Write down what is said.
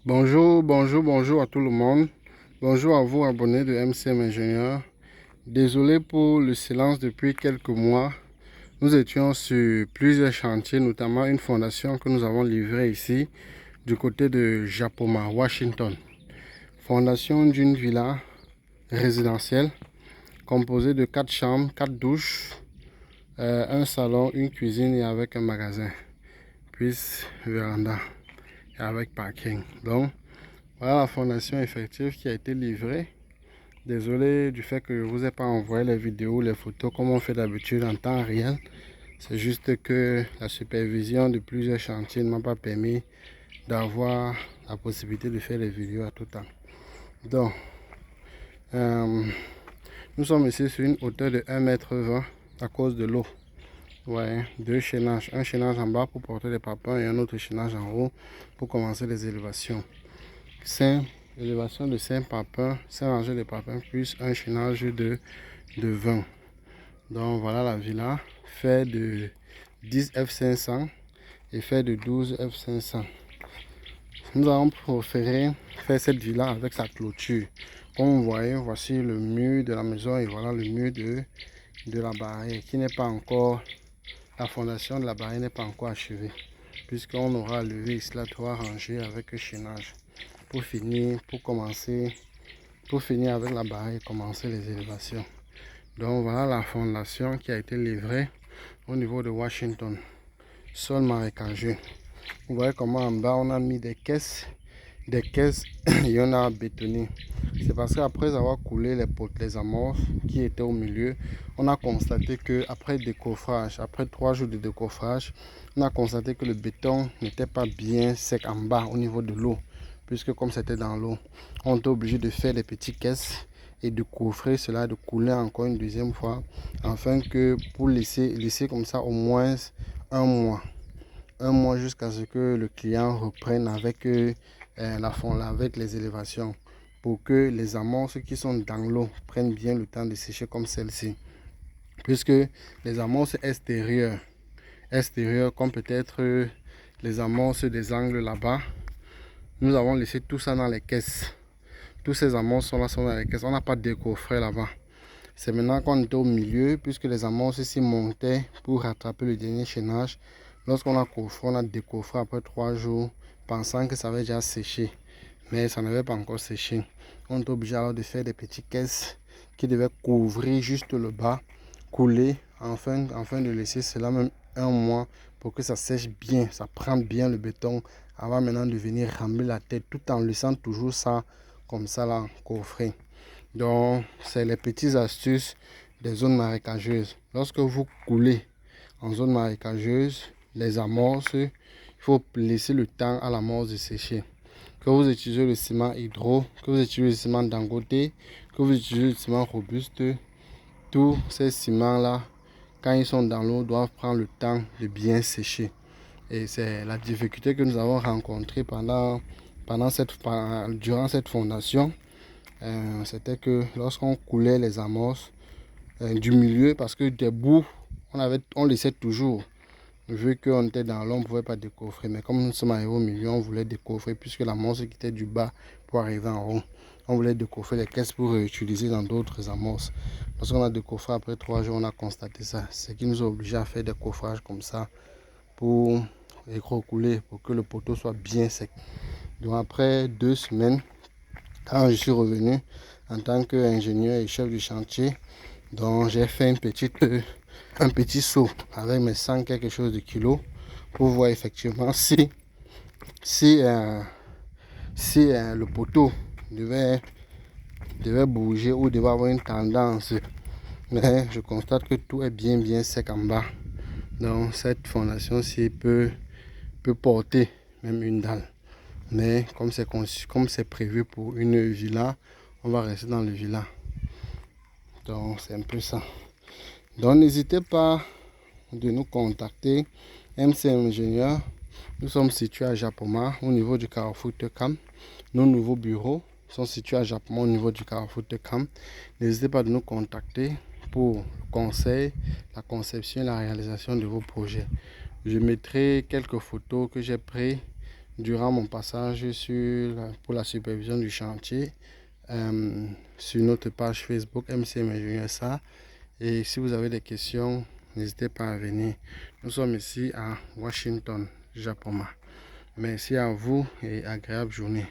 Bonjour à tout le monde. Bonjour à vous, abonnés de MCM Ingénieur. Désolé pour le silence depuis quelques mois. Nous étions sur plusieurs chantiers, notamment une fondation que nous avons livrée ici, du côté de Japoma, Washington. Fondation d'une villa résidentielle composée de 4 chambres, 4 douches, un salon, une cuisine et avec un magasin, puis véranda et avec parking. Donc, voilà la fondation effective qui a été livrée. Désolé du fait que je ne vous ai pas envoyé les vidéos, les photos comme on fait d'habitude en temps réel. C'est juste que la supervision de plusieurs chantiers ne m'a pas permis d'avoir la possibilité de faire les vidéos à tout temps. Donc, nous sommes ici sur une hauteur de 1,20 m à cause de l'eau. Ouais, deux chaînages. Un chaînage en bas pour porter les papins et un autre chaînage en haut pour commencer les élévations. 5 élévations de 5 papins, 5 rangées de papins, plus un chaînage de 20. Donc voilà la villa, fait de 10 F500 et fait de 12 F500. Nous avons préféré faire cette villa avec sa clôture. Comme vous voyez, voici le mur de la maison et voilà le mur de la barrière qui n'est pas encore, la fondation de la barrière n'est pas encore achevée. Puisqu'on aura levé ici la 3 rangées avec chaînage. Pour finir avec la barrière et commencer les élévations. Donc voilà la fondation qui a été livrée au niveau de Washington. Sol marécageux. Vous voyez comment en bas on a mis des caisses et on a bétonné. C'est parce qu'après avoir coulé les amorces qui étaient au milieu, on a constaté que après décoffrage, après 3 jours de décoffrage, on a constaté que le béton n'était pas bien sec en bas au niveau de l'eau. Puisque comme c'était dans l'eau, on était obligé de faire des petites caisses et de coffrer cela, de couler encore une deuxième fois, afin que pour laisser comme ça au moins un mois jusqu'à ce que le client reprenne avec avec les élévations, pour que les amorces qui sont dans l'eau prennent bien le temps de sécher comme celle-ci. Puisque les amorces extérieures comme peut-être les amorces des angles là-bas, nous avons laissé tout ça dans les caisses. Tous ces amorces sont dans les caisses. On n'a pas décoffré là-bas. C'est maintenant qu'on était au milieu, puisque les amorces ici montaient pour rattraper le dernier chaînage. Lorsqu'on a coffré, on a décoffré après 3 jours, pensant que ça avait déjà séché. Mais ça n'avait pas encore séché. On était obligé alors de faire des petites caisses qui devaient couvrir juste le bas, couler, afin de laisser cela même un mois pour que ça sèche bien, ça prend bien le béton avant maintenant de venir ramener la tête tout en laissant toujours ça comme ça là coffré. Donc c'est les petites astuces des zones marécageuses. Lorsque vous coulez en zone marécageuse, les amorces, il faut laisser le temps à l'amorce de sécher. Que vous utilisez le ciment hydro, que vous utilisez le ciment Dangote, que vous utilisez le ciment robuste, tous ces ciments là, quand ils sont dans l'eau, doivent prendre le temps de bien sécher. Et c'est la difficulté que nous avons rencontrée durant cette fondation. C'était que lorsqu'on coulait les amorces du milieu, parce que des bouts, on laissait toujours. Vu qu'on était dans l'eau, on ne pouvait pas décoffrer. Mais comme nous sommes arrivés au milieu, on voulait décoffrer puisque l'amorce quittait du bas pour arriver en haut. On voulait décoffrer les caisses pour réutiliser dans d'autres amorces. Lorsqu'on a décoffré après 3 jours, on a constaté ça. Ce qui nous a obligés à faire des coffrages comme ça pour recouler, pour que le poteau soit bien sec. Donc après 2 semaines, quand je suis revenu en tant qu'ingénieur et chef du chantier, donc j'ai fait un petit saut avec mes 100 quelque chose de kilos pour voir effectivement si le poteau devait bouger ou devait avoir une tendance. Mais je constate que tout est bien sec en bas. Donc cette fondation-ci peut porter même une dalle. Mais comme c'est conçu, comme c'est prévu pour une villa, on va rester dans le villa. Donc c'est un peu ça. Donc n'hésitez pas de nous contacter. MCM Ingénieur. Nous sommes situés à Japoma au niveau du carrefour Tekam. Nos nouveaux bureaux sont situés à Japoma au niveau du carrefour Tekam. N'hésitez pas de nous contacter pour le conseil, la conception et la réalisation de vos projets. Je mettrai quelques photos que j'ai prises durant mon passage pour la supervision du chantier sur notre page Facebook MCM Ingénieur SA. Et si vous avez des questions, n'hésitez pas à venir. Nous sommes ici à Washington, Japoma. Merci à vous et agréable journée.